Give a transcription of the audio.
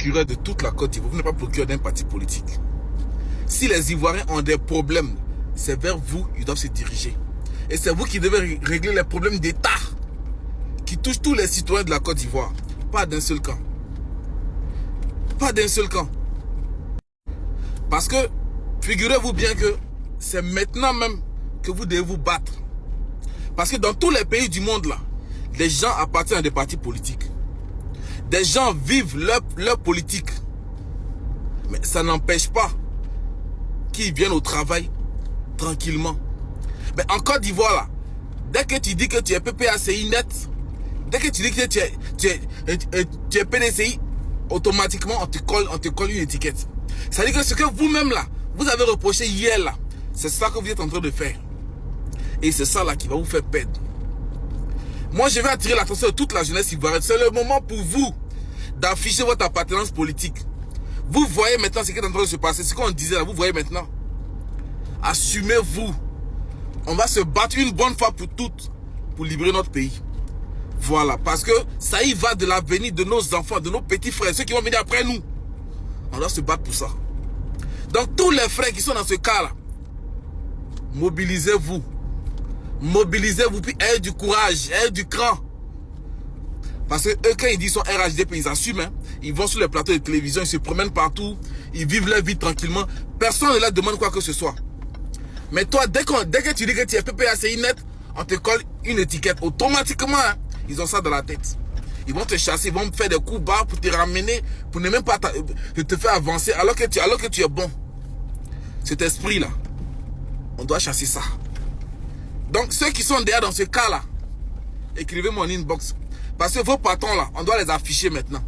procureur de toute la Côte d'Ivoire. Vous n'êtes pas procureur d'un parti politique. Si les Ivoiriens ont des problèmes, c'est vers vous qu'ils doivent se diriger. Et c'est vous qui devez régler les problèmes d'État qui touchent tous les citoyens de la Côte d'Ivoire. Pas d'un seul camp. Pas d'un seul camp. Parce que, figurez-vous bien que c'est maintenant même que vous devez vous battre. Parce que dans tous les pays du monde, là, les gens appartiennent à des partis politiques. Des gens vivent leur politique. Mais ça n'empêche pas qu'ils viennent au travail tranquillement. Mais en Côte d'Ivoire, là, dès que tu dis que tu es PPACI net, dès que tu dis que tu es PDCI, automatiquement on te colle une étiquette. Ça veut dire que ce que vous-même là, vous avez reproché hier là, c'est ça que vous êtes en train de faire. Et c'est ça là qui va vous faire perdre. Moi je vais attirer l'attention de toute la jeunesse ivoirienne. C'est le moment pour vous d'afficher votre appartenance politique. Vous voyez maintenant ce qui est en train de se passer, ce qu'on disait là, vous voyez maintenant. Assumez-vous. On va se battre une bonne fois pour toutes pour libérer notre pays. Voilà, parce que ça y va de l'avenir de nos enfants, de nos petits frères, ceux qui vont venir après nous. On doit se battre pour ça. Donc tous les frères qui sont dans ce cas-là, mobilisez-vous. Mobilisez-vous, puis ayez du courage, ayez du cran. Parce que eux, quand ils disent sont RHDP, ils assument. Hein. Ils vont sur les plateaux de télévision, ils se promènent partout, ils vivent leur vie tranquillement. Personne ne leur demande quoi que ce soit. Mais toi, dès que tu dis que tu es PPACI net, on te colle une étiquette. Automatiquement, hein, ils ont ça dans la tête. Ils vont te chasser, ils vont faire des coups bas pour te ramener, pour ne même pas te faire avancer alors que tu es bon. Cet esprit-là, on doit chasser ça. Donc, ceux qui sont derrière dans ce cas-là, écrivez-moi en inbox. Parce que vos patrons là, on doit les afficher maintenant.